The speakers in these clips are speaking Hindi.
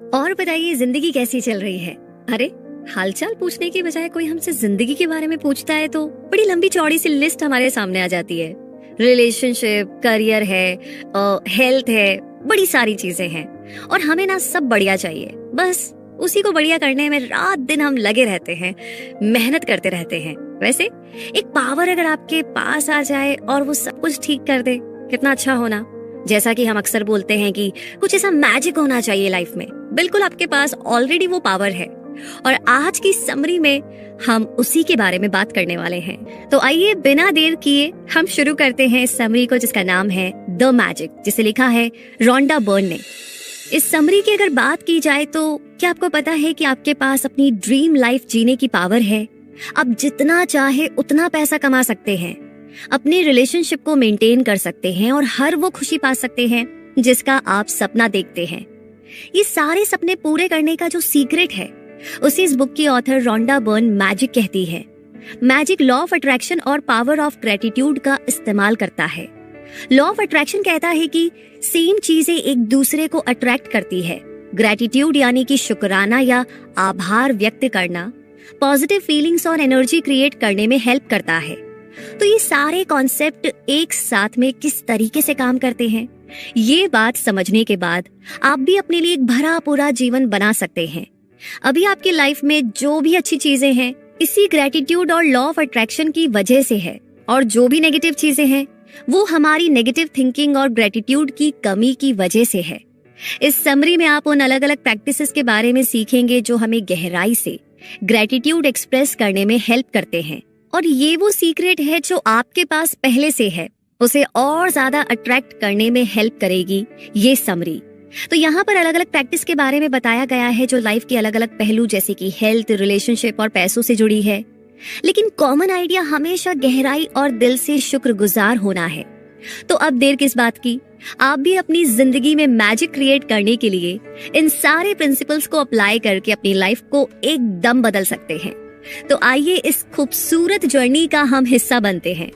और बताइए, जिंदगी कैसी चल रही है? अरे, हालचाल पूछने की बजाय कोई हमसे जिंदगी के बारे में पूछता है तो बड़ी लंबी चौड़ी सी लिस्ट हमारे सामने आ जाती है। रिलेशनशिप, करियर है, हेल्थ है, बड़ी सारी चीजें हैं और हमें ना सब बढ़िया चाहिए। बस उसी को बढ़िया करने में रात दिन हम लगे रहते हैं, मेहनत करते रहते हैं। वैसे एक पावर अगर आपके पास आ जाए और वो सब कुछ ठीक कर दे, कितना अच्छा होना। जैसा कि हम अक्सर बोलते हैं कि कुछ ऐसा मैजिक होना चाहिए लाइफ में। बिल्कुल आपके पास ऑलरेडी वो पावर है और आज की समरी में हम उसी के बारे में बात करने वाले हैं। तो आइए बिना देर किए हम शुरू करते हैं इस समरी को, जिसका नाम है द मैजिक, जिसे लिखा है रोंडा बर्न ने। इस समरी की अगर बात की जाए तो क्या आपको पता है कि आपके पास अपनी ड्रीम लाइफ जीने की पावर है। आप जितना चाहे उतना पैसा कमा सकते हैं, अपने रिलेशनशिप को मेंटेन कर सकते हैं और हर वो खुशी पा सकते हैं जिसका आप सपना देखते हैं। ये सारे सपने पूरे करने का जो सीक्रेट है उसे इस बुक की ऑथर रोंडा बर्न मैजिक कहती है। मैजिक लॉ ऑफ अट्रैक्शन और पावर ऑफ ग्रेटिट्यूड का इस्तेमाल करता है। लॉ ऑफ अट्रैक्शन कहता है कि सेम चीजें एक दूसरे को अट्रैक्ट करती है। ग्रेटिट्यूड यानी कि शुक्राना या आभार व्यक्त करना पॉजिटिव फीलिंग्स और एनर्जी क्रिएट करने में हेल्प करता है। तो ये सारे कॉन्सेप्ट एक साथ में किस तरीके से काम करते हैं, ये बात समझने के बाद आप भी अपने लिए एक भरा पूरा जीवन बना सकते हैं। अभी आपकी लाइफ में जो भी अच्छी चीजें हैं इसी ग्रेटिट्यूड और लॉ ऑफ अट्रैक्शन की वजह से है, और जो भी नेगेटिव चीजें हैं वो हमारी नेगेटिव थिंकिंग और ग्रेटिट्यूड की कमी की वजह से है। इस समरी में आप उन अलग अलग प्रैक्टिसेस के बारे में सीखेंगे जो हमें गहराई से ग्रेटिट्यूड एक्सप्रेस करने में हेल्प करते हैं, और ये वो सीक्रेट है जो आपके पास पहले से है, उसे और ज्यादा अट्रैक्ट करने में हेल्प करेगी ये समरी। तो यहाँ पर अलग अलग प्रैक्टिस के बारे में बताया गया है जो लाइफ के अलग अलग पहलू जैसे कि हेल्थ, रिलेशनशिप और पैसों से जुड़ी है। लेकिन कॉमन आइडिया हमेशा गहराई और दिल से शुक्रगुजार होना है। तो अब देर किस बात की, आप भी अपनी जिंदगी में मैजिक क्रिएट करने के लिए इन सारे प्रिंसिपल्स को अप्लाई करके अपनी लाइफ को एकदम बदल सकते हैं। तो आइए इस खूबसूरत जर्नी का हम हिस्सा बनते हैं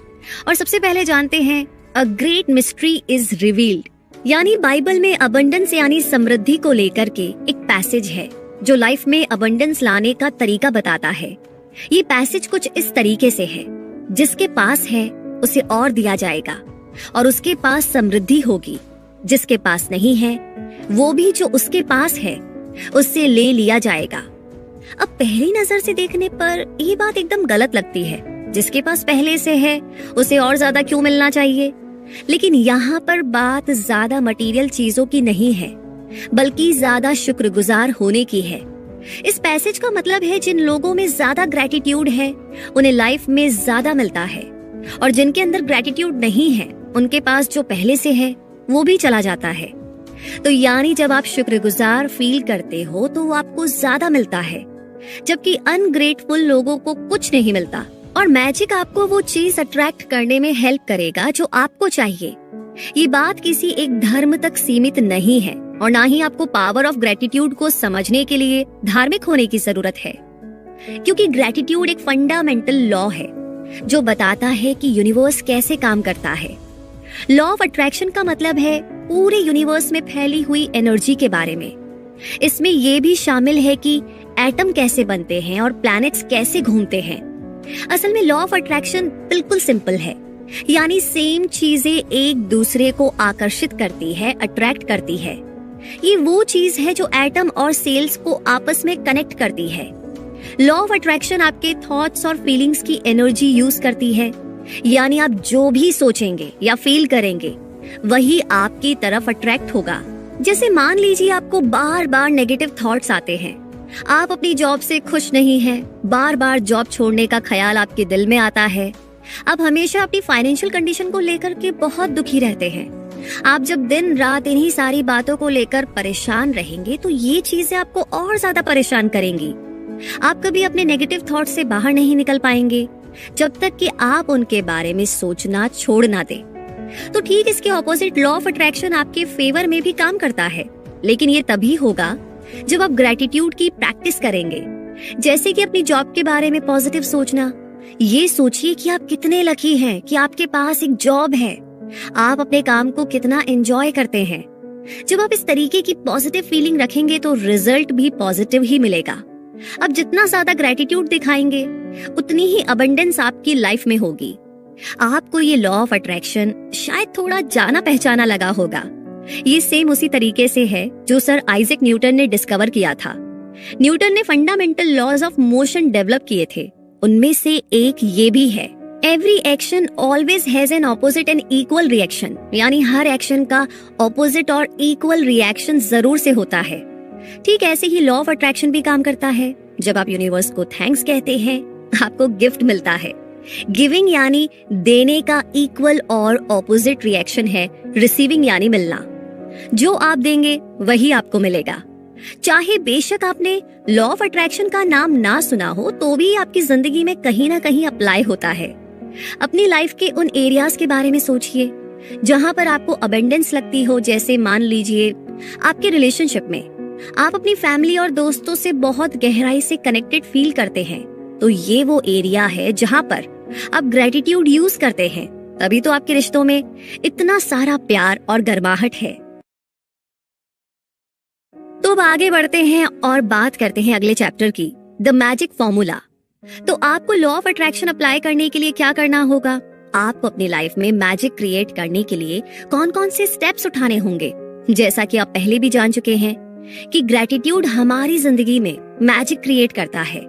और सबसे पहले जानते हैं a great mystery is revealed, यानी बाइबल में अबंडेंस यानी समृद्धि को लेकर के एक पैसेज है जो लाइफ में अबंडेंस लाने का तरीका बताता है। ये पैसेज कुछ इस तरीके से है, जिसके पास है उसे और दिया जाएगा और उसके पास समृद्धि होगी। जिसके पास नहीं है वो भी जो उसके पास है उससे ले लिया जाएगा। अब पहली नजर से देखने पर ये बात एकदम गलत लगती है। जिसके पास पहले से है उसे और ज्यादा क्यों मिलना चाहिए? लेकिन यहाँ पर बात ज्यादा मटेरियल चीजों की नहीं है, बल्कि ज्यादा शुक्रगुजार होने की है। इस पैसेज का मतलब है जिन लोगों में ज्यादा ग्रेटिट्यूड है उन्हें लाइफ में ज्यादा मिलता है, और जिनके अंदर ग्रेटिट्यूड नहीं है उनके पास जो पहले से है वो भी चला जाता है। तो यानी जब आप शुक्रगुजार फील करते हो तो वो आपको ज्यादा मिलता है, जबकि अनग्रेटफुल लोगों को कुछ नहीं मिलता। और मैजिक आपको वो चीज अट्रैक्ट करने में हेल्प करेगा जो आपको चाहिए। ये बात किसी एक धर्म तक सीमित नहीं है और ना ही आपको पावर ऑफ ग्रेटिट्यूड को समझने के लिए धार्मिक होने की जरूरत है, क्योंकि ग्रेटिट्यूड एक फंडामेंटल लॉ है जो बताता है कि यूनिवर्स कैसे काम करता है। लॉ ऑफ अट्रैक्शन का मतलब है पूरे यूनिवर्स में फैली हुई एनर्जी के बारे में। इसमें यह भी शामिल है कि एटम कैसे बनते हैं और प्लैनेट्स कैसे घूमते हैं। असल में लॉ ऑफ अट्रैक्शन बिल्कुल सिंपल है, यानी सेम चीजें एक दूसरे को आकर्षित करती है, अट्रैक्ट करती है। ये वो चीज है जो एटम और सेल्स को आपस में कनेक्ट करती है। लॉ ऑफ अट्रैक्शन आपके थॉट्स और फीलिंग्स की एनर्जी यूज करती है, यानी आप जो भी सोचेंगे या फील करेंगे वही आपकी तरफ अट्रैक्ट होगा। जैसे मान लीजिए आपको बार बार नेगेटिव थॉट्स आते हैं, आप अपनी जॉब से खुश नहीं हैं, बार बार जॉब छोड़ने का ख्याल आपके दिल में आता है, आप हमेशा अपनी फाइनेंशियल कंडीशन को लेकर के बहुत दुखी रहते हैं। आप जब दिन रात इन्हीं सारी बातों को लेकर परेशान रहेंगे तो ये चीजें आपको और ज्यादा परेशान करेंगी। आप कभी अपने नेगेटिव थॉट से बाहर नहीं निकल पाएंगे जब तक कि आप उनके बारे में सोचना छोड़ ना दें। तो ठीक इसके ऑपोजिट लॉ ऑफ अट्रैक्शन आपके फेवर में भी काम करता है, लेकिन ये तभी होगा जब आप ग्रेटिट्यूड की प्रैक्टिस करेंगे। जैसे कि अपनी जॉब के बारे में पॉजिटिव सोचना। ये सोचिए कि आप कितने लकी हैं कि आपके पास एक जॉब है, आप अपने काम को कितना एंजॉय करते हैं। जब आप इस तरीके की पॉजिटिव फीलिंग रखेंगे तो रिजल्ट भी पॉजिटिव ही मिलेगा। अब जितना ज्यादा ग्रेटिट्यूड दिखाएंगे उतनी ही अबंडेंस आपकी लाइफ में होगी। आपको ये लॉ ऑफ अट्रैक्शन शायद थोड़ा जाना पहचाना लगा होगा। ये सेम उसी तरीके से है जो सर आइजैक न्यूटन ने डिस्कवर किया था। न्यूटन ने fundamental laws of motion develop किए थे। उनमें से एक ये भी है, every action always has an opposite and equal reaction, यानी हर एक्शन का ऑपोजिट और इक्वल रिएक्शन जरूर से होता है। ठीक ऐसे ही लॉ ऑफ अट्रैक्शन भी काम करता है। जब आप यूनिवर्स को थैंक्स कहते हैं, आपको गिफ्ट मिलता है। गिविंग यानी देने का इक्वल और ऑपोजिट रिएक्शन है रिसीविंग यानी मिलना। जो आप देंगे वही आपको मिलेगा। चाहे बेशक आपने लॉ ऑफ अट्रैक्शन का नाम ना सुना हो तो भी आपकी जिंदगी में कहीं ना कहीं अप्लाई होता है। अपनी लाइफ के उन एरियाज के बारे में सोचिए जहां पर आपको अबंडेंस लगती हो। जैसे मान लीजिए आपके रिलेशनशिप में आप अपनी फैमिली और दोस्तों से बहुत गहराई से कनेक्टेड फील करते हैं, तो ये वो एरिया है जहां पर आप ग्रेटिट्यूड यूज करते हैं। तभी तो आपके रिश्तों में इतना सारा प्यार और गर्माहट है। तो अब आगे बढ़ते हैं और बात करते हैं अगले चैप्टर की, द मैजिक फॉर्मूला। तो आपको लॉ ऑफ अट्रैक्शन अप्लाई करने के लिए क्या करना होगा? आपको अपनी लाइफ में मैजिक क्रिएट करने के लिए कौन कौन से स्टेप्स उठाने होंगे? जैसा कि आप पहले भी जान चुके हैं कि ग्रेटिट्यूड हमारी जिंदगी में मैजिक क्रिएट करता है।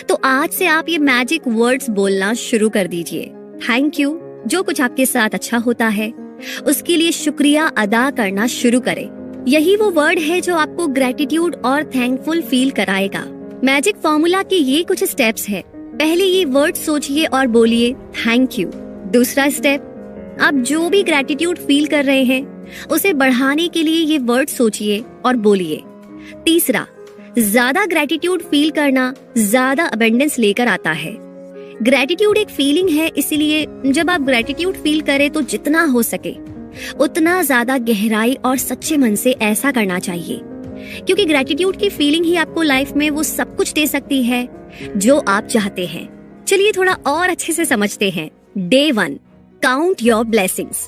तो आज से आप ये मैजिक वर्ड्स बोलना शुरू कर दीजिए। थैंक यू, जो कुछ आपके साथ अच्छा होता है उसके लिए शुक्रिया अदा करना शुरू करें। यही वो वर्ड है जो आपको ग्रेटिट्यूड और थैंकफुल फील कराएगा। मैजिक फॉर्मूला के ये कुछ स्टेप्स है। पहले ये वर्ड सोचिए और बोलिए थैंक यू। दूसरा स्टेप, आप जो भी ग्रेटिट्यूड फील कर रहे हैं उसे बढ़ाने के लिए ये वर्ड सोचिए और बोलिए। तीसरा, ज्यादा ग्रेटिट्यूड फील करना ज्यादा अबंडेंस लेकर आता है। ग्रेटिट्यूड एक फीलिंग है, इसीलिए जब आप ग्रेटिट्यूड फील करें तो जितना हो सके उतना ज्यादा गहराई और सच्चे मन से ऐसा करना चाहिए, क्योंकि ग्रेटिट्यूड की फीलिंग ही आपको लाइफ में वो सब कुछ दे सकती है जो आप चाहते हैं। चलिए थोड़ा और अच्छे से समझते हैं। Day 1, count your blessings.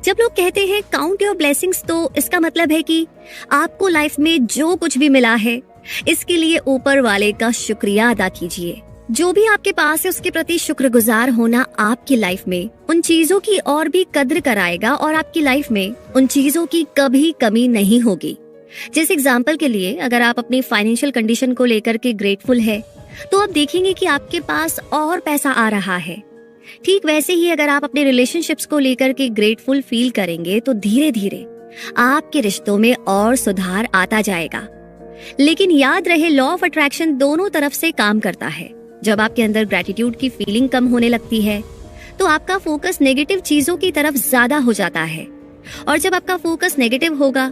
जब लोग कहते हैं काउंट योर ब्लेसिंग्स तो इसका मतलब है कि आपको लाइफ में जो कुछ भी मिला है इसके लिए ऊपर वाले का शुक्रिया अदा कीजिए। जो भी आपके पास है उसके प्रति शुक्रगुजार होना आपकी लाइफ में उन चीजों की और भी कद्र कराएगा और आपकी लाइफ में उन चीजों की कभी कमी नहीं होगी। जैसे एग्जाम्पल के लिए, अगर आप अपनी फाइनेंशियल कंडीशन को लेकर के ग्रेटफुल है तो आप देखेंगे कि आपके पास और पैसा आ रहा है। ठीक वैसे ही अगर आप अपने रिलेशनशिप्स को लेकर के ग्रेटफुल फील करेंगे तो धीरे धीरे आपके रिश्तों में और सुधार आता जाएगा। लेकिन याद रहे, लॉ ऑफ अट्रैक्शन दोनों तरफ से काम करता है। जब आपके अंदर ग्रेटिट्यूड की फीलिंग कम होने लगती है तो आपका फोकस नेगेटिव चीजों की तरफ ज्यादा हो जाता है, और जब आपका फोकस नेगेटिव होगा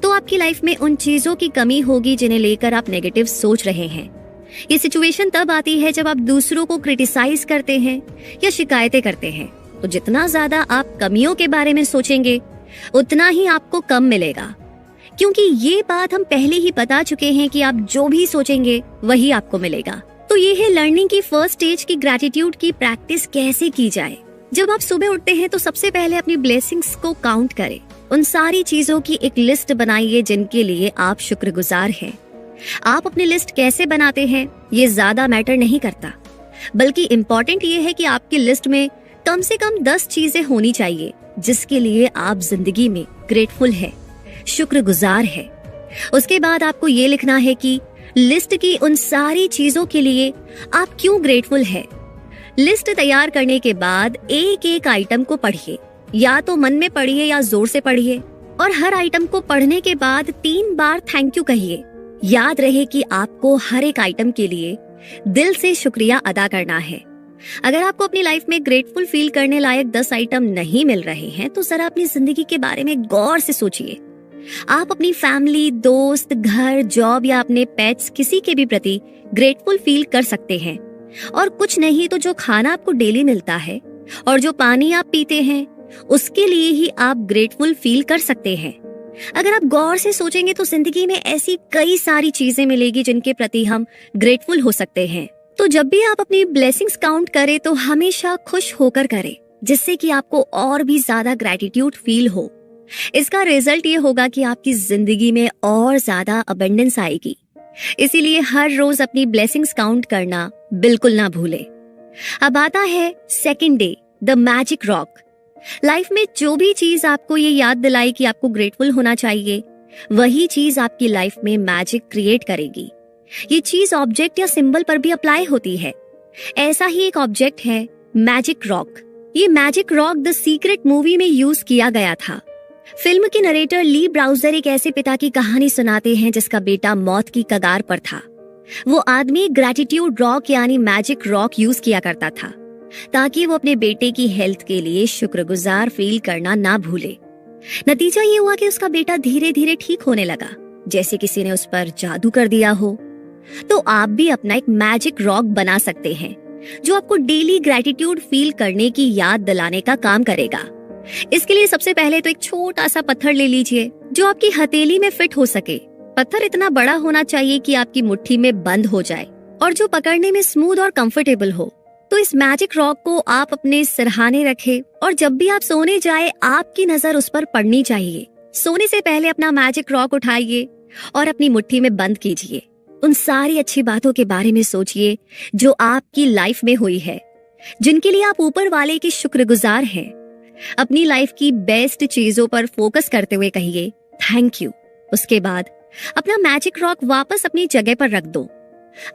तो आपकी लाइफ में उन चीजों की कमी होगी जिन्हें लेकर आप नेगेटिव सोच रहे हैं। ये सिचुएशन तब आती है जब आप दूसरों को क्रिटिसाइज करते हैं या शिकायतें करते हैं। तो जितना ज्यादा आप कमियों के बारे में सोचेंगे उतना ही आपको कम मिलेगा, क्योंकि ये बात हम पहले ही बता चुके हैं कि आप जो भी सोचेंगे वही आपको मिलेगा। तो ये है लर्निंग की फर्स्ट स्टेज की ग्रेटिट्यूड की प्रैक्टिस कैसे की जाए। जब आप सुबह उठते हैं तो सबसे पहले अपनी ब्लेसिंग्स को काउंट करें। उन सारी चीजों की एक लिस्ट बनाइए जिनके लिए आप शुक्रगुजार हैं। आप अपनी लिस्ट कैसे बनाते हैं ये ज्यादा मैटर नहीं करता, बल्कि इम्पोर्टेंट ये है कि आपकी लिस्ट में कम से कम 10 चीजें होनी चाहिए जिसके लिए आप जिंदगी में ग्रेटफुल है, शुक्रगुजार है। उसके बाद आपको ये लिखना है कि लिस्ट की उन सारी चीजों के लिए आप क्यों ग्रेटफुल है। लिस्ट तैयार करने के बाद एक एक आइटम को पढ़िए, या तो मन में पढ़िए या जोर से पढ़िए, और हर आइटम को पढ़ने के बाद 3 बार थैंक यू कहिए। याद रहे कि आपको हर एक आइटम के लिए दिल से शुक्रिया अदा करना है। अगर आपको अपनी लाइफ में ग्रेटफुल फील करने लायक 10 आइटम नहीं मिल रहे हैं तो जरा अपनी जिंदगी के बारे में गौर से सोचिए। आप अपनी फैमिली, दोस्त, घर, जॉब या अपने पेट्स किसी के भी प्रति ग्रेटफुल फील कर सकते हैं। और कुछ नहीं तो जो खाना आपको डेली मिलता है और जो पानी आप पीते हैं उसके लिए ही आप ग्रेटफुल फील कर सकते हैं। अगर आप गौर से सोचेंगे तो जिंदगी में ऐसी कई सारी चीजें मिलेगी जिनके प्रति हम ग्रेटफुल हो सकते हैं। तो जब भी आप अपनी ब्लेसिंग्स काउंट करें तो हमेशा खुश होकर करें, जिससे कि आपको और भी ज्यादा ग्रेटिट्यूड फील हो। इसका रिजल्ट ये होगा कि आपकी जिंदगी में और ज्यादा अबंडेंस आएगी। इसीलिए हर रोज अपनी ब्लेसिंग्स काउंट करना बिल्कुल ना भूले। अब आता है second day, the magic rock. Life में जो भी चीज आपको ये याद दिलाई कि आपको ग्रेटफुल होना चाहिए, वही चीज आपकी लाइफ में मैजिक क्रिएट करेगी। ये चीज ऑब्जेक्ट या सिंबल पर भी अप्लाई होती है। ऐसा ही एक ऑब्जेक्ट है मैजिक रॉक। ये magic rock the secret movie में यूज किया गया था। फिल्म के नरेटर ली ब्राउजर एक ऐसे पिता की कहानी सुनाते हैं जिसका बेटा मौत की कगार पर था। वो आदमी ग्रैटिट्यूड रॉक यानी मैजिक रॉक यूज किया करता था ताकि वो अपने बेटे की हेल्थ के लिए शुक्रगुजार फील करना ना भूले। नतीजा ये हुआ कि उसका बेटा धीरे धीरे ठीक होने लगा, जैसे किसी ने उस पर जादू कर दिया हो। तो आप भी अपना एक मैजिक रॉक बना सकते हैं जो आपको डेली ग्रैटिट्यूड फील करने की याद दिलाने का काम करेगा। इसके लिए सबसे पहले तो एक छोटा सा पत्थर ले लीजिए जो आपकी हथेली में फिट हो सके। पत्थर इतना बड़ा होना चाहिए कि आपकी मुट्ठी में बंद हो जाए और जो पकड़ने में स्मूथ और कंफर्टेबल हो। तो इस मैजिक रॉक को आप अपने सिरहाने रखें और जब भी आप सोने जाए आपकी नजर उस पर पड़नी चाहिए। सोने से पहले अपना मैजिक रॉक उठाइए और अपनी मुट्ठी में बंद कीजिए। उन सारी अच्छी बातों के बारे में सोचिए जो आपकी लाइफ में हुई है, जिनके लिए आप ऊपर वाले के शुक्रगुजार हैं। अपनी लाइफ की बेस्ट चीजों पर फोकस करते हुए कहिए थैंक यू। उसके बाद अपना मैजिक रॉक वापस अपनी जगह पर रख दो।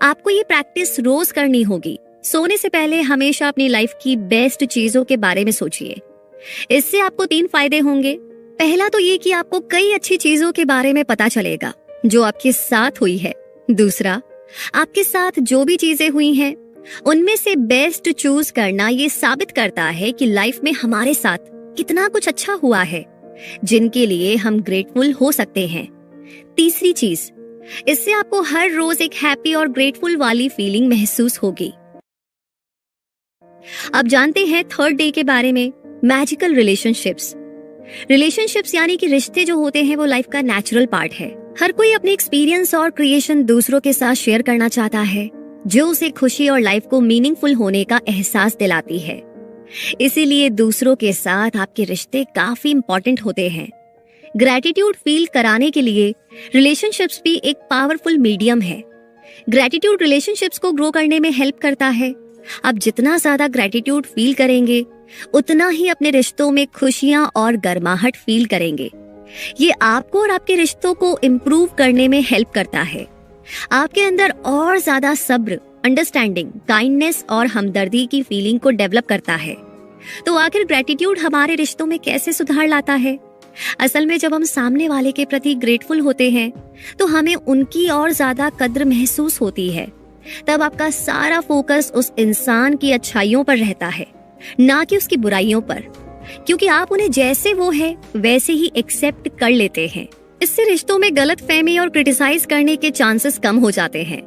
आपको ये प्रैक्टिस रोज करनी होगी। सोने से पहले हमेशा अपनी लाइफ की बेस्ट चीजों के बारे में सोचिए। इससे आपको 3 फायदे होंगे। पहला तो ये कि आपको कई अच्छी चीजों के बारे में पता चलेगा जो आपके साथ हुई है। दूसरा, आपके साथ जो भी चीजें हुई हैं उनमें से बेस्ट चूज करना ये साबित करता है कि लाइफ में हमारे साथ कितना कुछ अच्छा हुआ है जिनके लिए हम ग्रेटफुल हो सकते हैं। तीसरी चीज, इससे आपको हर रोज एक हैप्पी और ग्रेटफुल वाली फीलिंग महसूस होगी। अब जानते हैं थर्ड डे के बारे में, मैजिकल रिलेशनशिप्स। रिलेशनशिप्स यानी कि रिश्ते जो होते हैं वो लाइफ का नेचुरल पार्ट है। हर कोई अपने एक्सपीरियंस और क्रिएशन दूसरों के साथ शेयर करना चाहता है जो उसे खुशी और लाइफ को मीनिंगफुल होने का एहसास दिलाती है। इसीलिए दूसरों के साथ आपके रिश्ते काफी इंपॉर्टेंट होते हैं। ग्रैटिट्यूड फील कराने के लिए रिलेशनशिप्स भी एक पावरफुल मीडियम है। ग्रैटिट्यूड रिलेशनशिप्स को ग्रो करने में हेल्प करता है। आप जितना ज्यादा ग्रैटिट्यूड फील करेंगे उतना ही अपने रिश्तों में खुशियां और गर्माहट फील करेंगे। ये आपको और आपके रिश्तों को इम्प्रूव करने में हेल्प करता है। आपके अंदर और ज्यादा सब्र, अंडरस्टैंडिंग, काइंडनेस और हमदर्दी की फीलिंग को डेवलप करता है। तो आखिर ग्रैटिट्यूड हमारे रिश्तों में कैसे सुधार लाता है? असल में जब हम सामने वाले के प्रति ग्रेटफुल होते हैं तो हमें उनकी और ज्यादा कद्र महसूस होती है। तब आपका सारा फोकस उस इंसान की अच्छाइयों पर रहता है, ना कि उसकी बुराइयों पर, क्योंकि आप उन्हें जैसे वो है वैसे ही एक्सेप्ट कर लेते हैं। इससे रिश्तों में गलतफहमी और क्रिटिसाइज करने के चांसेस कम हो जाते हैं।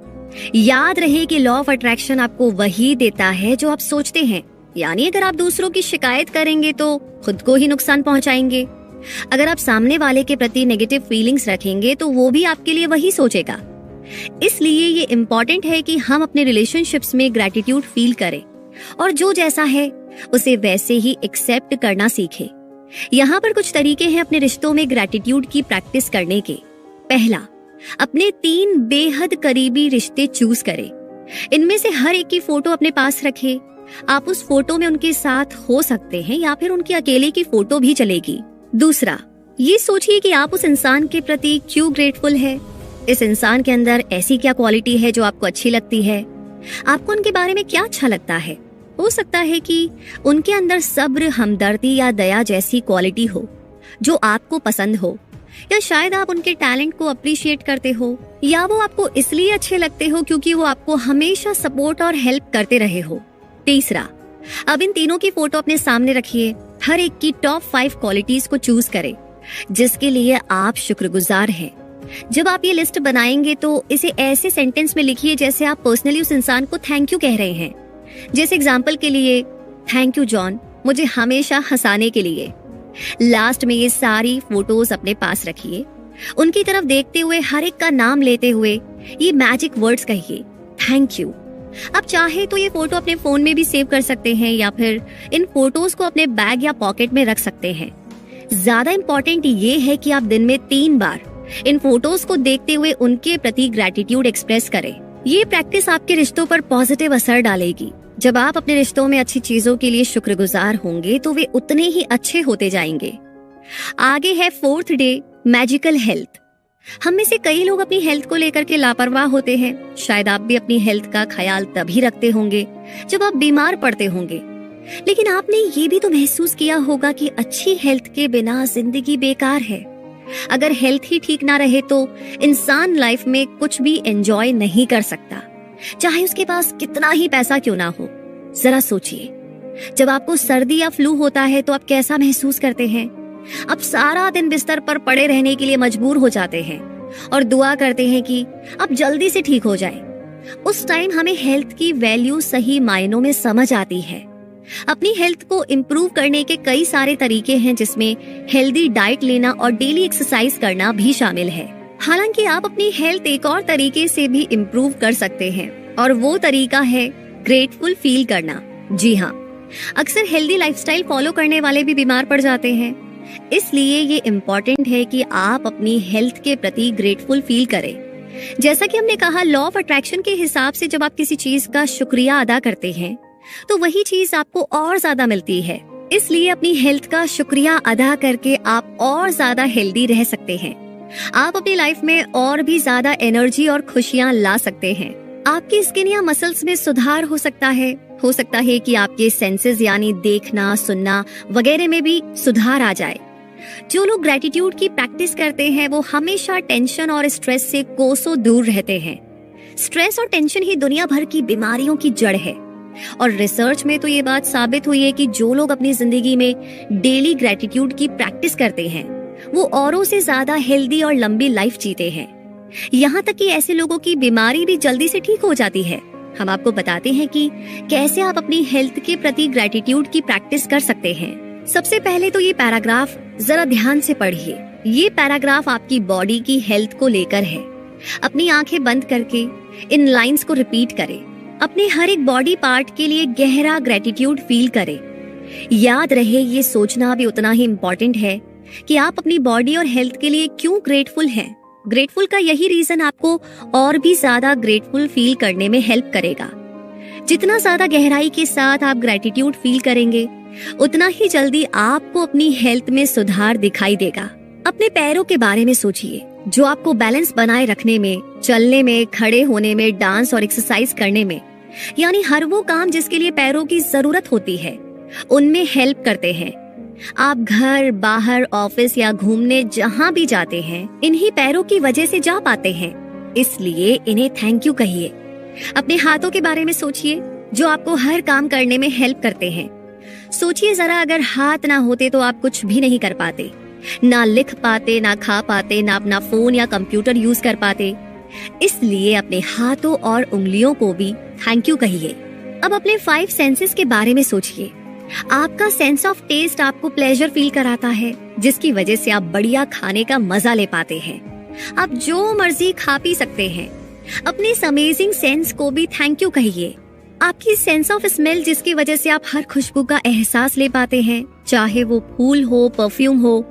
याद रहे कि लॉ ऑफ अट्रैक्शन आपको वही देता है जो आप सोचते हैं। यानी अगर आप दूसरों की शिकायत करेंगे तो खुद को ही नुकसान पहुंचाएंगे। अगर आप सामने वाले के प्रति नेगेटिव फीलिंग्स रखेंगे तो वो भी आपके लिए वही सोचेगा। इसलिए ये इम्पोर्टेंट है कि हम अपने रिलेशनशिप्स में ग्रैटिट्यूड फील करें और जो जैसा है उसे वैसे ही एक्सेप्ट करना सीखें। यहाँ पर कुछ तरीके हैं अपने रिश्तों में ग्रैटिट्यूड की प्रैक्टिस करने के। पहला, अपने 3 बेहद करीबी रिश्ते चूज करें। इनमें से हर एक की फोटो अपने पास रखें। आप उस फोटो में उनके साथ हो सकते हैं या फिर उनकी अकेले की फोटो भी चलेगी। दूसरा, ये सोचिए कि आप उस इंसान के प्रति क्यों ग्रेटफुल है। इस इंसान के अंदर ऐसी क्या क्वालिटी है जो आपको अच्छी लगती है। आपको उनके बारे में क्या अच्छा लगता है। हो सकता है कि उनके अंदर सब्र, हमदर्दी या दया जैसी क्वालिटी हो जो आपको पसंद हो, या शायद आप उनके टैलेंट को अप्रिशिएट करते हो, या वो आपको इसलिए अच्छे लगते हो क्योंकि वो आपको हमेशा सपोर्ट और हेल्प करते रहे हो। तीसरा, अब इन तीनों की फोटो अपने सामने रखिए। हर एक की टॉप 5 क्वालिटीज को चूज करें जिसके लिए आप शुक्रगुजार हैं। जब आप ये लिस्ट बनाएंगे तो इसे ऐसे सेंटेंस में लिखिए जैसे आप पर्सनली उस इंसान को थैंक यू कह रहे हैं। जैसे एग्जाम्पल के लिए, थैंक यू जॉन, मुझे हमेशा हंसाने के लिए। लास्ट में ये सारी फोटोज अपने पास रखिए। उनकी तरफ देखते हुए हर एक का नाम लेते हुए ये मैजिक वर्ड्स कहिए, थैंक यू। आप चाहे तो ये फोटो अपने फोन में भी सेव कर सकते हैं या फिर इन फोटोज को अपने बैग या पॉकेट में रख सकते हैं। ज्यादा इम्पोर्टेंट ये है कि आप दिन में 3 बार इन फोटोज को देखते हुए उनके प्रति ग्रेटिट्यूड एक्सप्रेस करें। ये प्रैक्टिस आपके रिश्तों पर पॉजिटिव असर डालेगी। जब आप अपने रिश्तों में अच्छी चीजों के लिए शुक्रगुजार होंगे तो वे उतने ही अच्छे होते जाएंगे। आगे है 4th डे, मैजिकल हेल्थ। हम में से कई लोग अपनी हेल्थ को लेकर के लापरवाह होते हैं। शायद आप भी अपनी हेल्थ का ख्याल तभी रखते होंगे जब आप बीमार पड़ते होंगे, लेकिन आपने ये भी तो महसूस किया होगा कि अच्छी हेल्थ के बिना जिंदगी बेकार है। अगर हेल्थ ही ठीक ना रहे तो इंसान लाइफ में कुछ भी एंजॉय नहीं कर सकता, चाहे उसके पास कितना ही पैसा क्यों ना हो। जरा सोचिए, जब आपको सर्दी या फ्लू होता है तो आप कैसा महसूस करते हैं? आप सारा दिन बिस्तर पर पड़े रहने के लिए मजबूर हो जाते हैं और दुआ करते हैं कि आप जल्दी से ठीक हो जाए। उस टाइम हमें हेल्थ की वैल्यू सही मायनों में समझ आती है। अपनी हेल्थ को इम्प्रूव करने के कई सारे तरीके हैं, जिसमें हेल्दी डाइट लेना और डेली एक्सरसाइज करना भी शामिल है। हालांकि आप अपनी हेल्थ एक और तरीके से भी इम्प्रूव कर सकते हैं, और वो तरीका है ग्रेटफुल फील करना। जी हाँ, अक्सर हेल्दी लाइफस्टाइल फॉलो करने वाले भी बीमार पड़ जाते हैं, इसलिए ये इम्पोर्टेंट है कि आप अपनी हेल्थ के प्रति ग्रेटफुल फील करें। जैसा कि हमने कहा, लॉ ऑफ अट्रैक्शन के हिसाब से जब आप किसी चीज का शुक्रिया अदा करते हैं तो वही चीज आपको और ज्यादा मिलती है। इसलिए अपनी हेल्थ का शुक्रिया अदा करके आप और ज्यादा हेल्दी रह सकते हैं। आप अपनी लाइफ में और भी ज्यादा एनर्जी और खुशियां ला सकते हैं। आपकी स्किन या मसल्स में सुधार हो सकता है कि आपके सेंसेस यानी देखना, सुनना वगैरह में भी सुधार आ जाए। जो लोग ग्रेटिट्यूड की प्रैक्टिस करते हैं वो हमेशा टेंशन और स्ट्रेस से कोसों दूर रहते हैं। स्ट्रेस और टेंशन ही दुनिया भर की बीमारियों की जड़ है, और रिसर्च में तो ये बात साबित हुई है कि जो लोग अपनी जिंदगी में डेली ग्रेटिट्यूड की प्रैक्टिस करते हैं वो औरों से ज्यादा हेल्दी और लंबी लाइफ जीते हैं। यहाँ तक कि ऐसे लोगों की बीमारी भी जल्दी से ठीक हो जाती है। हम आपको बताते हैं कि कैसे आप अपनी हेल्थ के प्रति ग्रेटिट्यूड की प्रैक्टिस कर सकते हैं। सबसे पहले तो ये पैराग्राफ जरा ध्यान से पढ़िए। ये पैराग्राफ आपकी बॉडी की हेल्थ को लेकर है। अपनी आंखें बंद करके इन लाइंस को रिपीट करें। अपने हर एक बॉडी पार्ट के लिए गहरा ग्रेटिट्यूड फील करें। याद रहे, ये सोचना भी उतना ही इम्पोर्टेंट है कि आप अपनी बॉडी और हेल्थ के लिए क्यों ग्रेटफुल हैं। ग्रेटफुल का यही रीजन आपको और भी ज्यादा ग्रेटफुल फील करने में हेल्प करेगा। जितना ज्यादा गहराई के साथ आप ग्रेटिट्यूड फील करेंगे, उतना ही जल्दी आपको अपनी हेल्थ में सुधार दिखाई देगा। अपने पैरों के बारे में सोचिए, जो आपको बैलेंस बनाए रखने में, चलने में, खड़े होने में, डांस और एक्सरसाइज करने में, यानी हर वो काम जिसके लिए पैरों की जरूरत होती है, उनमें हेल्प करते हैं। आप घर, बाहर, ऑफिस या घूमने जहाँ भी जाते हैं, इन्हीं पैरों की वजह से जा पाते हैं, इसलिए इन्हें थैंक यू कहिए। अपने हाथों के बारे में सोचिए, जो आपको हर काम करने में हेल्प करते हैं। सोचिए जरा, अगर हाथ ना होते तो आप कुछ भी नहीं कर पाते, ना लिख पाते, ना खा पाते, ना अपना फोन या कंप्यूटर यूज कर पाते। इसलिए अपने हाथों और उंगलियों को भी थैंक यू कहिए। अब अपने 5 सेंसेस के बारे में सोचिए। आपका सेंस ऑफ टेस्ट आपको प्लेजर फील कराता है, जिसकी वजह से आप बढ़िया खाने का मजा ले पाते हैं। आप जो मर्जी खा पी सकते हैं। अपने इस अमेजिंग सेंस को भी थैंक यू कहिए। आपकी सेंस ऑफ स्मेल, जिसकी वजह से आप हर खुशबू का एहसास ले पाते हैं, चाहे वो फूल हो, परफ्यूम हो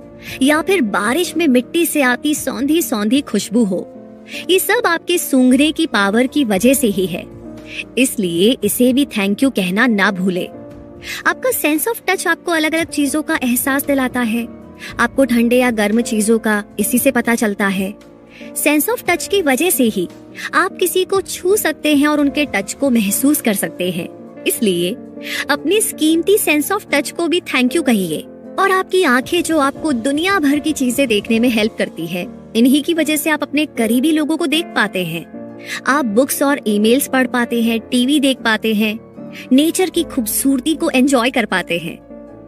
या फिर बारिश में मिट्टी से आती सौंधी सौंधी खुशबू हो, ये सब आपके सूंघने की पावर की वजह से ही है। इसलिए इसे भी थैंक यू कहना ना भूले। आपका सेंस ऑफ टच आपको अलग अलग चीजों का एहसास दिलाता है। आपको ठंडे या गर्म चीजों का इसी से पता चलता है। सेंस ऑफ टच की वजह से ही आप किसी को छू सकते हैं और उनके टच को महसूस कर सकते हैं। इसलिए अपनी इस कीमती सेंस ऑफ टच को भी थैंक यू कहिए। और आपकी आंखें, जो आपको दुनिया भर की चीजें देखने में हेल्प करती है, इन्हीं की वजह से आप अपने करीबी लोगों को देख पाते हैं। आप बुक्स और ईमेल्स पढ़ पाते हैं, टीवी देख पाते हैं, नेचर की खूबसूरती को एंजॉय कर पाते हैं।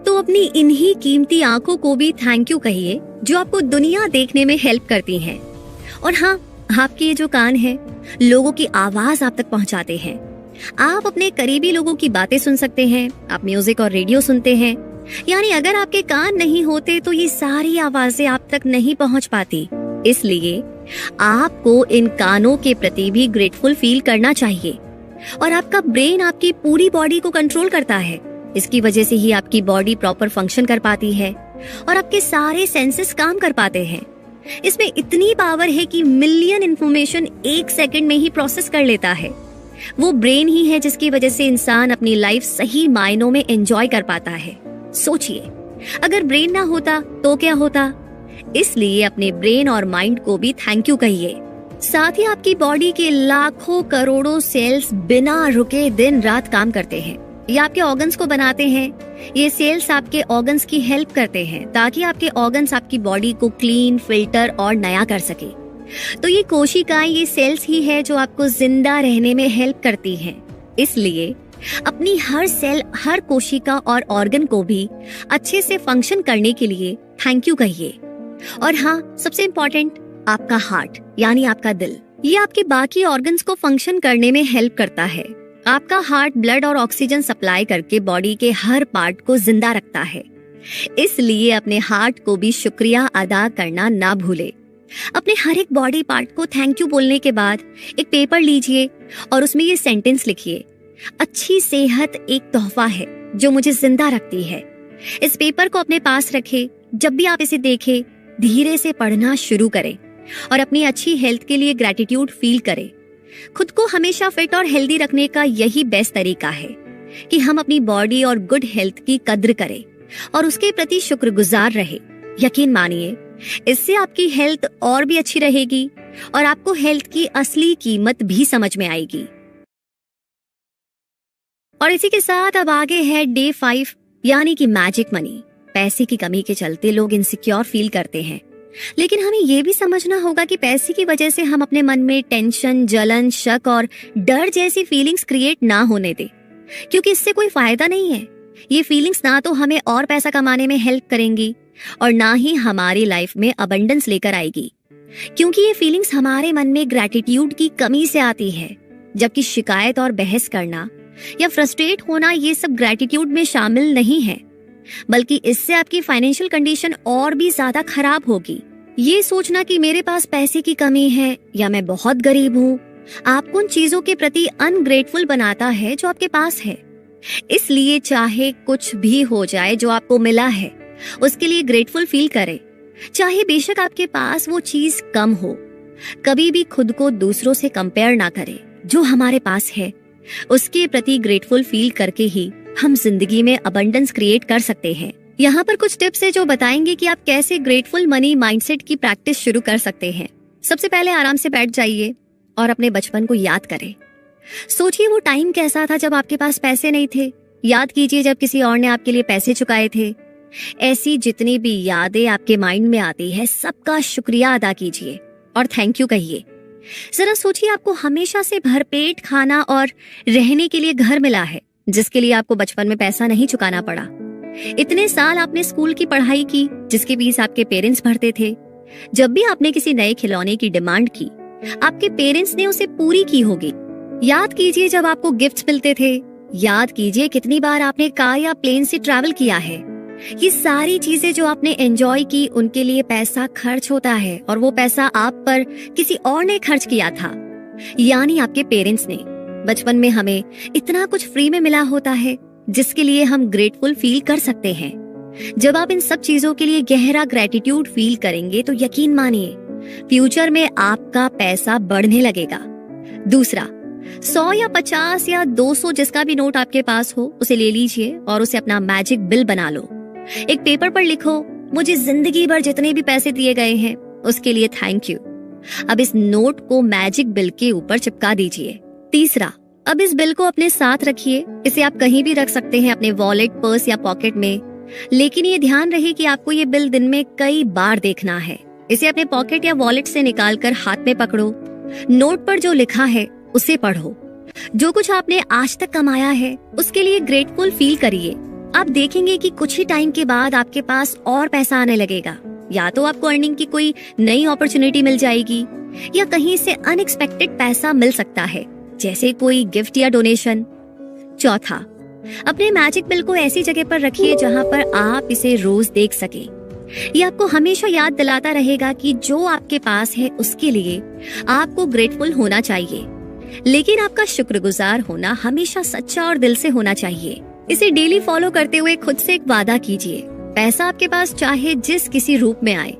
तो अपनी इन्हीं कीमती आंखों को भी थैंक यू कहिए, जो आपको दुनिया देखने में हेल्प करती हैं। और हाँ, आपके ये जो कान हैं, लोगों की आवाज आप तक पहुंचाते हैं। आप अपने करीबी लोगों की बातें सुन सकते हैं, आप म्यूजिक और रेडियो सुनते हैं। यानी अगर आपके कान नहीं होते तो ये सारी आवाजें आप तक नहीं पहुंच पाती। इसलिए आपको इन कानों के प्रति भी ग्रेटफुल फील करना चाहिए। और आपका ब्रेन आपकी पूरी बॉडी को कंट्रोल करता है। इसकी वजह से ही आपकी बॉडी प्रॉपर फंक्शन कर पाती है। और आपके सारे सेंसेस काम कर पाते हैं। इसमें इतनी पावर है कि मिलियन इंफॉर्मेशन 1 सेकंड में ही प्रोसेस कर लेता है। वो ब्रेन ही है जिसकी वजह से इंसान अपनी लाइफ सही मायनों में एंजॉय कर पाता है। सोचिए, अगर ब्रेन ना होता तो क्या होता? इसलिए अपने ब्रेन और माइंड को भी थैंक यू कहिए। साथ ही आपकी बॉडी के लाखों करोड़ों सेल्स बिना रुके दिन रात काम करते हैं। ये आपके ऑर्गन्स को बनाते हैं। ये सेल्स आपके ऑर्गन्स की हेल्प करते हैं ताकि आपके ऑर्गन्स आपकी बॉडी को क्लीन, फिल्टर और नया कर सके। तो ये कोशिकाएं, ये सेल्स ही है जो आपको जिंदा रहने में हेल्प करती हैं। इसलिए अपनी हर सेल, हर कोशिका और ऑर्गन को भी अच्छे से फंक्शन करने के लिए थैंक यू कहिए। और हाँ, सबसे इम्पोर्टेंट, आपका हार्ट यानी आपका दिल, ये आपके बाकी ऑर्गन्स को फंक्शन करने में हेल्प करता है। आपका हार्ट ब्लड और ऑक्सीजन सप्लाई करके बॉडी के हर पार्ट को जिंदा रखता है। इसलिए अपने हार्ट को भी शुक्रिया अदा करना ना भूले। अपने हर एक बॉडी पार्ट को थैंक यू बोलने के बाद एक पेपर लीजिए और उसमें ये सेंटेंस लिखिए, अच्छी सेहत एक तोहफा है जो मुझे जिंदा रखती है। इस पेपर को अपने पास रखें। जब भी आप इसे देखें, धीरे से पढ़ना शुरू करें और अपनी अच्छी हेल्थ के लिए ग्रैटिट्यूड फील करें। खुद को हमेशा फिट और हेल्दी रखने का यही बेस्ट तरीका है कि हम अपनी बॉडी और गुड हेल्थ की कद्र करें और उसके प्रति शुक्रगुजार रहे। यकीन मानिए, इससे आपकी हेल्थ और भी अच्छी रहेगी और आपको हेल्थ की असली कीमत भी समझ में आएगी। और इसी के साथ अब आगे है डे 5 यानी कि मैजिक मनी। पैसे की कमी के चलते लोग इनसिक्योर फील करते हैं, लेकिन हमें यह भी समझना होगा कि पैसे की वजह से हम अपने मन में टेंशन, जलन, शक और डर जैसी फीलिंग्स क्रिएट ना होने दें, क्योंकि इससे कोई फायदा नहीं है। ये फीलिंग्स ना तो हमें और पैसा कमाने में हेल्प करेंगी और ना ही हमारी लाइफ में अबंडेंस लेकर आएगी, क्योंकि ये फीलिंग्स हमारे मन में ग्रैटिट्यूड की कमी से आती है। जबकि शिकायत और बहस करना या फ्रस्ट्रेट होना, ये सब ग्रैटिट्यूड में शामिल नहीं है, बल्कि इससे आपकी फाइनेंशियल कंडीशन और भी ज्यादा खराब होगी। ये सोचना कि मेरे पास पैसे की कमी है या मैं बहुत गरीब हूँ, आपको उन चीजों के प्रति अनग्रेटफुल बनाता है जो आपके पास है। इसलिए चाहे कुछ भी हो जाए जो आपको मिला है, उसके लिए ग्रेटफुल फील करें, चाहे बेशक आपके पास वो चीज कम हो। कभी भी खुद को दूसरों से कंपेयर ना करें। जो हमारे पास है उसके प्रति ग्रेटफुल फील करके ही हम जिंदगी में अबंडेंस क्रिएट कर सकते हैं। यहाँ पर कुछ टिप्स है जो बताएंगे कि आप कैसे ग्रेटफुल मनी माइंडसेट की प्रैक्टिस शुरू कर सकते हैं। सबसे पहले आराम से बैठ जाइए और अपने बचपन को याद करें। सोचिए वो टाइम कैसा था जब आपके पास पैसे नहीं थे। याद कीजिए जब किसी और ने आपके लिए पैसे चुकाए थे। ऐसी जितनी भी यादें आपके माइंड में आती है, सबका शुक्रिया अदा कीजिए और थैंक यू कहिए। जरा सोचिए आपको हमेशा से भरपेट खाना और रहने के लिए घर मिला है, जिसके लिए आपको बचपन में पैसा नहीं चुकाना पड़ा। इतने साल आपने स्कूल की पढ़ाई की जिसकी फीस आपके पेरेंट्स भरते थे। जब भी आपने किसी नए खिलौने की डिमांड की, आपके पेरेंट्स ने उसे पूरी की होगी। याद कीजिए जब आपको गिफ्ट्स मिलते थे। याद कीजिए कितनी बार आपने कार या प्लेन से ट्रैवल किया है। ये सारी चीजें जो आपने एंजॉय की, उनके लिए पैसा खर्च होता है और वो पैसा आप पर किसी और ने खर्च किया था, यानी आपके पेरेंट्स ने। बचपन में हमें इतना कुछ फ्री में मिला होता है जिसके लिए हम ग्रेटफुल फील कर सकते हैं। जब आप इन सब चीजों के लिए गहरा ग्रेटिट्यूड फील करेंगे तो यकीन मानिए फ्यूचर में आपका पैसा बढ़ने लगेगा। दूसरा, 100 या 50 या 200 जिसका भी नोट आपके पास हो, उसे ले लीजिए और उसे अपना मैजिक बिल बना लो। एक पेपर पर लिखो, मुझे जिंदगी भर जितने भी पैसे दिए गए हैं उसके लिए थैंक यू। अब इस नोट को मैजिक बिल के ऊपर चिपका दीजिए। तीसरा, अब इस बिल को अपने साथ रखिए। इसे आप कहीं भी रख सकते हैं, अपने वॉलेट, पर्स या पॉकेट में, लेकिन ये ध्यान रहे कि आपको ये बिल दिन में कई बार देखना है। इसे अपने पॉकेट या वॉलेट से निकालकर हाथ में पकड़ो। नोट पर जो लिखा है उसे पढ़ो। जो कुछ आपने आज तक कमाया है उसके लिए ग्रेटफुल फील करिए। आप देखेंगे कि कुछ ही टाइम के बाद आपके पास और पैसा आने लगेगा। या तो आपको अर्निंग की कोई नई अपॉर्चुनिटी मिल जाएगी या कहीं से अनएक्सपेक्टेड पैसा मिल सकता है, जैसे कोई गिफ्ट या डोनेशन। चौथा, अपने मैजिक बिल को ऐसी जगह पर रखिए जहां पर आप इसे रोज देख सके। ये आपको हमेशा याद दिलाता रहेगा कि जो आपके पास है उसके लिए आपको ग्रेटफुल होना चाहिए, लेकिन आपका शुक्रगुजार होना हमेशा सच्चा और दिल से होना चाहिए। इसे डेली फॉलो करते हुए खुद से एक वादा कीजिए, पैसा आपके पास चाहे जिस किसी रूप में आए,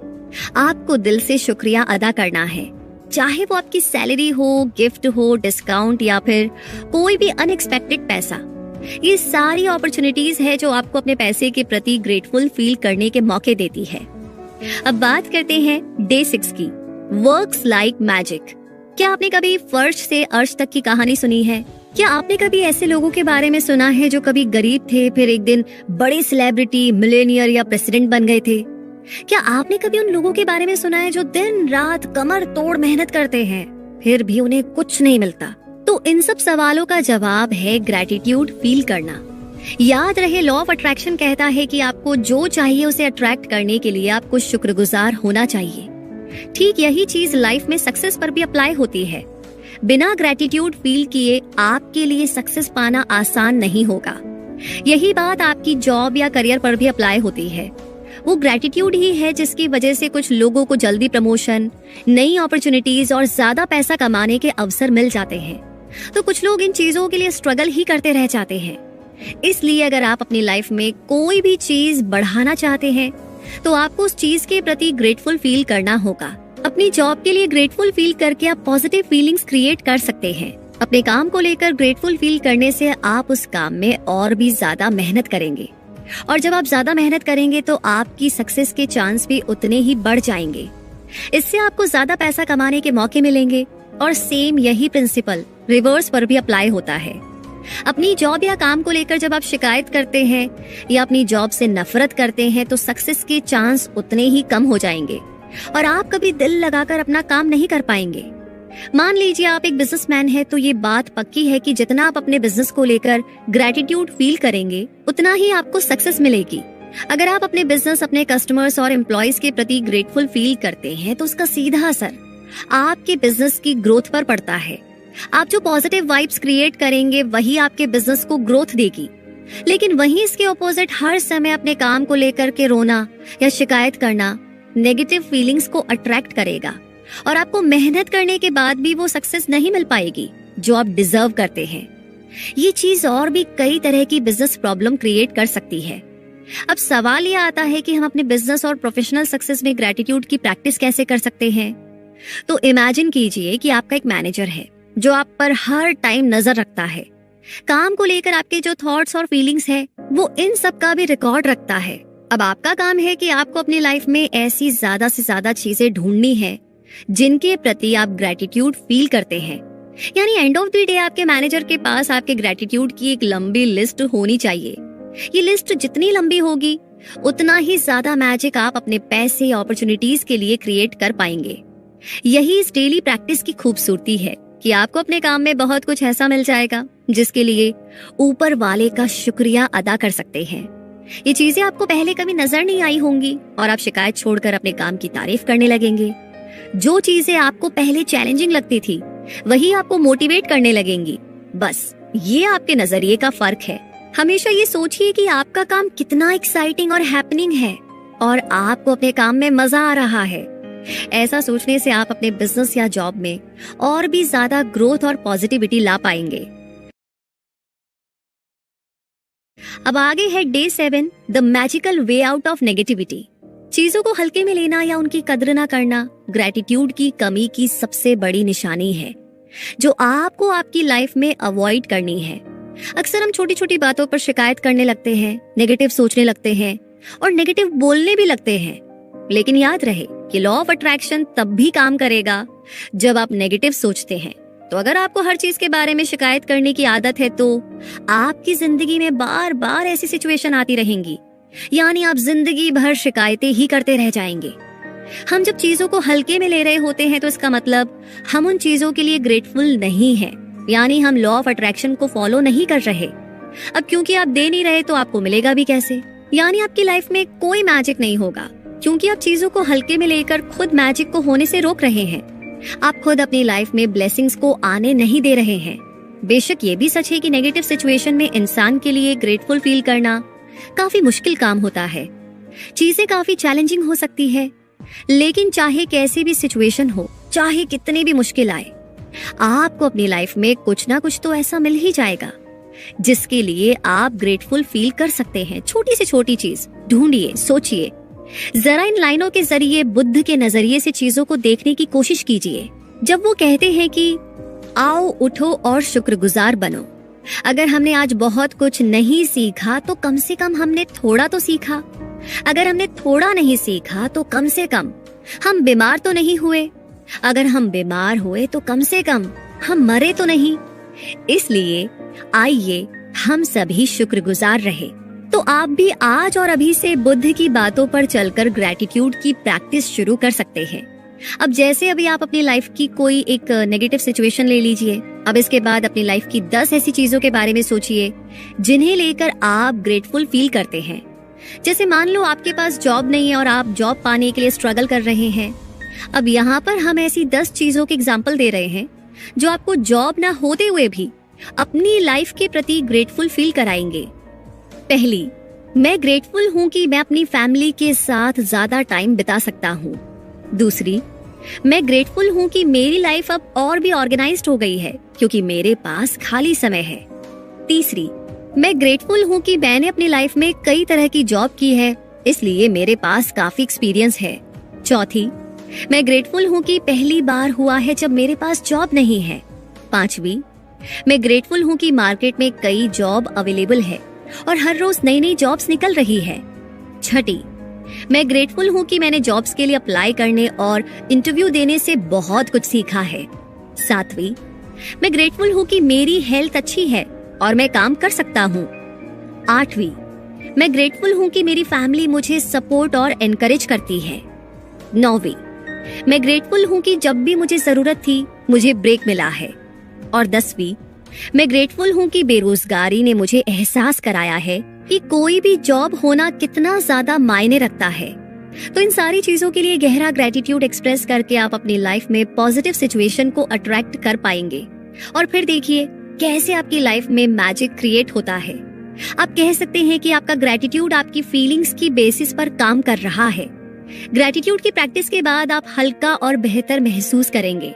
आपको दिल से शुक्रिया अदा करना है। चाहे वो आपकी सैलरी हो, गिफ्ट हो, डिस्काउंट या फिर कोई भी अनएक्सपेक्टेड पैसा। ये सारी अपॉर्चुनिटीज है जो आपको अपने पैसे के प्रति ग्रेटफुल फील करने के मौके देती है। अब बात करते हैं डे 6 की, वर्क्स लाइक मैजिक। क्या आपने कभी फर्श से अर्श तक की कहानी सुनी है? क्या आपने कभी ऐसे लोगों के बारे में सुना है जो कभी गरीब थे, फिर एक दिन बड़े सेलिब्रिटी, मिलेनियर या प्रेसिडेंट बन गए थे? क्या आपने कभी उन लोगों के बारे में सुना है जो दिन रात कमर तोड़ मेहनत करते हैं, फिर भी उन्हें कुछ नहीं मिलता? तो इन सब सवालों का जवाब है ग्रैटिट्यूड फील करना। याद रहे, लॉ ऑफ अट्रैक्शन कहता है कि आपको जो चाहिए उसे अट्रैक्ट करने के लिए आपको शुक्रगुजार होना चाहिए। ठीक यही चीज लाइफ में सक्सेस पर भी अप्लाई होती है। बिना ग्रैटिट्यूड फील किए आपके लिए सक्सेस पाना आसान नहीं होगा। यही बात आपकी जॉब या करियर पर भी अप्लाई होती है। वो ग्रैटिट्यूड ही है जिसकी वजह से कुछ लोगों को जल्दी प्रमोशन, नई अपॉर्चुनिटीज और ज्यादा पैसा कमाने के अवसर मिल जाते हैं, तो कुछ लोग इन चीजों के लिए स्ट्रगल ही करते रह जाते हैं। इसलिए अगर आप अपनी लाइफ में कोई भी चीज बढ़ाना चाहते हैं तो आपको उस चीज के प्रति ग्रेटफुल फील करना होगा। अपनी जॉब के लिए ग्रेटफुल फील करके आप पॉजिटिव फीलिंग्स क्रिएट कर सकते हैं। अपने काम को लेकर ग्रेटफुल फील करने से आप उस काम में और भी ज्यादा मेहनत करेंगे, और जब आप ज्यादा मेहनत करेंगे तो आपकी सक्सेस के चांस भी उतने ही बढ़ जाएंगे। इससे आपको ज्यादा पैसा कमाने के मौके मिलेंगे। और सेम यही प्रिंसिपल रिवर्स पर भी अप्लाई होता है। अपनी जॉब या काम को लेकर जब आप शिकायत करते हैं या अपनी जॉब से नफरत करते हैं तो सक्सेस के चांस उतने ही कम हो जाएंगे और आप कभी दिल लगाकर अपना काम नहीं कर पाएंगे। मान लीजिए आप एक बिजनेसमैन हैं, तो ये बात पक्की है कि जितना आप अपने बिजनेस को लेकर ग्रैटिट्यूड फील करेंगे उतना ही आपको सक्सेस मिलेगी। अगर आप अपने बिजनेस, अपने कस्टमर्स और एम्प्लॉयज के प्रति ग्रेटफुल फील करते हैं तो उसका सीधा असर आपके बिजनेस की ग्रोथ पर पड़ता है। आप जो पॉजिटिव वाइब्स क्रिएट करेंगे वही आपके बिजनेस को ग्रोथ देगी। लेकिन वहीं इसके ऑपोजिट हर समय अपने काम को लेकर के रोना या शिकायत करना नेगेटिव फीलिंग्स को अट्रैक्ट करेगा और आपको मेहनत करने के बाद भी वो सक्सेस नहीं मिल पाएगी जो आप डिजर्व करते हैं। ये चीज और भी कई तरह की बिजनेस प्रॉब्लम क्रिएट कर सकती है। अब सवाल ये आता है कि हम अपने बिजनेस और प्रोफेशनल सक्सेस में ग्रैटिट्यूड की प्रैक्टिस कैसे कर सकते हैं। तो इमेजिन कीजिए कि आपका एक मैनेजर है जो आप पर हर टाइम नजर रखता है। काम को लेकर आपके जो थॉट्स और फीलिंग्स है वो इन सब का भी रिकॉर्ड रखता है। अब आपका काम है कि आपको अपनी लाइफ में ऐसी ज्यादा से ज्यादा चीजें ढूंढनी है जिनके प्रति आप ग्रैटिट्यूड फील करते हैं। यानी एंड ऑफ द डे आपके मैनेजर के पास आपके ग्रैटिट्यूड की एक लंबी लिस्ट होनी चाहिए। ये लिस्ट जितनी लंबी होगी उतना ही ज्यादा मैजिक आप अपने पैसे, अपॉर्चुनिटीज के लिए क्रिएट कर पाएंगे। यही इस डेली प्रैक्टिस की खूबसूरती है कि आपको अपने काम में बहुत कुछ ऐसा मिल जाएगा जिसके लिए ऊपर वाले का शुक्रिया अदा कर सकते हैं। ये चीजें आपको पहले कभी नजर नहीं आई होंगी और आप शिकायत छोड़कर अपने काम की तारीफ करने लगेंगे। जो चीजें आपको पहले चैलेंजिंग लगती थी वही आपको मोटिवेट करने लगेंगी। बस ये आपके नजरिए का फर्क है। हमेशा ये सोचिए कि आपका काम कितना एक्साइटिंग और हैपनिंग है और आपको अपने काम में मजा आ रहा है। ऐसा सोचने से आप अपने बिजनेस या जॉब में और भी ज्यादा ग्रोथ और पॉजिटिविटी ला पाएंगे। अब आगे है day 7, the magical way out of negativity. चीजों को हल्के में लेना या उनकी कद्र ना करना ग्रैटिट्यूड की कमी की सबसे बड़ी निशानी है जो आपको आपकी लाइफ में अवॉइड करनी है। अक्सर हम छोटी छोटी बातों पर शिकायत करने लगते हैं, नेगेटिव सोचने लगते हैं और नेगेटिव बोलने भी लगते हैं। लेकिन याद रहे कि लॉ ऑफ अट्रैक्शन तब भी काम करेगा जब आप नेगेटिव सोचते हैं। तो अगर आपको हर चीज के बारे में शिकायत करने की आदत है तो आपकी जिंदगी में बार बार ऐसी सिचुएशन आती रहेंगी, यानी आप जिंदगी भर शिकायतें ही करते रह जाएंगे। हम जब चीजों को हल्के में ले रहे होते हैं तो इसका मतलब हम उन चीजों के लिए ग्रेटफुल नहीं हैं, यानी हम लॉ ऑफ अट्रैक्शन को फॉलो नहीं कर रहे। अब क्योंकि आप दे नहीं रहे तो आपको मिलेगा भी कैसे, यानी आपकी लाइफ में कोई मैजिक नहीं होगा क्योंकि आप चीजों को हल्के में लेकर खुद मैजिक को होने से रोक रहे हैं। आप खुद अपनी लाइफ में ब्लेसिंग्स को आने नहीं दे रहे हैं। बेशक ये भी सच है कि नेगेटिव सिचुएशन में इंसान के लिए ग्रेटफुल फील करना काफी मुश्किल काम होता है। चीजें काफी चैलेंजिंग हो सकती है, लेकिन चाहे कैसी भी सिचुएशन हो, चाहे कितनी भी मुश्किल आए, आपको अपनी लाइफ में कुछ ना कुछ तो ऐसा मिल ही जाएगा जिसके लिए आप ग्रेटफुल फील कर सकते हैं। छोटी से छोटी चीज ढूंढिए, सोचिए, जरा इन लाइनों के जरिए बुद्ध के नजरिए से चीजों को देखने की कोशिश कीजिए। जब वो कहते हैं कि आओ उठो और शुक्रगुजार बनो, अगर हमने आज बहुत कुछ नहीं सीखा तो कम से कम हमने थोड़ा तो सीखा। अगर हमने थोड़ा नहीं सीखा तो कम से कम हम बीमार तो नहीं हुए। अगर हम बीमार हुए तो कम से कम हम मरे तो नहीं। इसलिए आइए हम सभी शुक्रगुजार रहे। तो आप भी आज और अभी से बुद्ध की बातों पर चलकर ग्रैटिट्यूड की प्रैक्टिस शुरू कर सकते हैं। अब जैसे अभी आप अपनी लाइफ की कोई एक नेगेटिव सिचुएशन ले लीजिए, अब इसके बाद अपनी लाइफ की 10 ऐसी चीजों के बारे में सोचिए जिन्हें लेकर आप ग्रेटफुल फील करते हैं। जैसे मान लो आपके पास जॉब नहीं है और आप जॉब पाने के लिए स्ट्रगल कर रहे हैं। अब यहाँ पर हम ऐसी 10 चीजों के एग्जाम्पल दे रहे हैं जो आपको जॉब ना होते हुए भी अपनी लाइफ के प्रति ग्रेटफुल फील कराएंगे। पहली, मैं ग्रेटफुल हूँ कि मैं अपनी फैमिली के साथ ज्यादा टाइम बिता सकता हूँ। दूसरी, मैं ग्रेटफुल हूँ कि मेरी लाइफ अब और भी ऑर्गेनाइज्ड हो गई है क्योंकि मेरे पास खाली समय है। तीसरी, मैं ग्रेटफुल हूँ कि मैंने अपनी लाइफ में कई तरह की जॉब की है, इसलिए मेरे पास काफी एक्सपीरियंस है। चौथी, मैं ग्रेटफुल हूँ कि पहली बार हुआ है जब मेरे पास जॉब नहीं है। पांचवी, मैं ग्रेटफुल हूँ कि मार्केट में कई जॉब अवेलेबल है और हर रोज नई नई जॉब्स निकल रही है। छठी, मैं ग्रेटफुल हूँ कि मैंने जॉब्स के लिए अप्लाई करने और इंटरव्यू देने से बहुत कुछ सीखा है। सातवीं, मैं ग्रेटफुल हूँ कि मेरी हेल्थ अच्छी है और मैं काम कर सकता हूँ। आठवीं, मैं ग्रेटफुल हूँ कि मेरी फैमिली मुझे सपोर्ट और एनकरेज करती है। नौवीं, मैं ग्रेटफुल हूँ कि जब भी मुझे जरूरत थी मुझे ब्रेक मिला है। और 10वीं, मैं ग्रेटफुल हूँ कि बेरोजगारी ने मुझे एहसास कराया है कि कोई भी जॉब होना कितना ज्यादा मायने रखता है। तो इन सारी चीजों के लिए गहरा ग्रेटिट्यूड एक्सप्रेस करके आप अपनी लाइफ में पॉजिटिव सिचुएशन को अट्रैक्ट कर पाएंगे और फिर देखिए कैसे आपकी लाइफ में मैजिक क्रिएट होता है। आप कह सकते हैं कि आपका ग्रेटिट्यूड आपकी फीलिंग्स की बेसिस पर काम कर रहा है। ग्रेटिट्यूड की प्रैक्टिस के बाद आप हल्का और बेहतर महसूस करेंगे।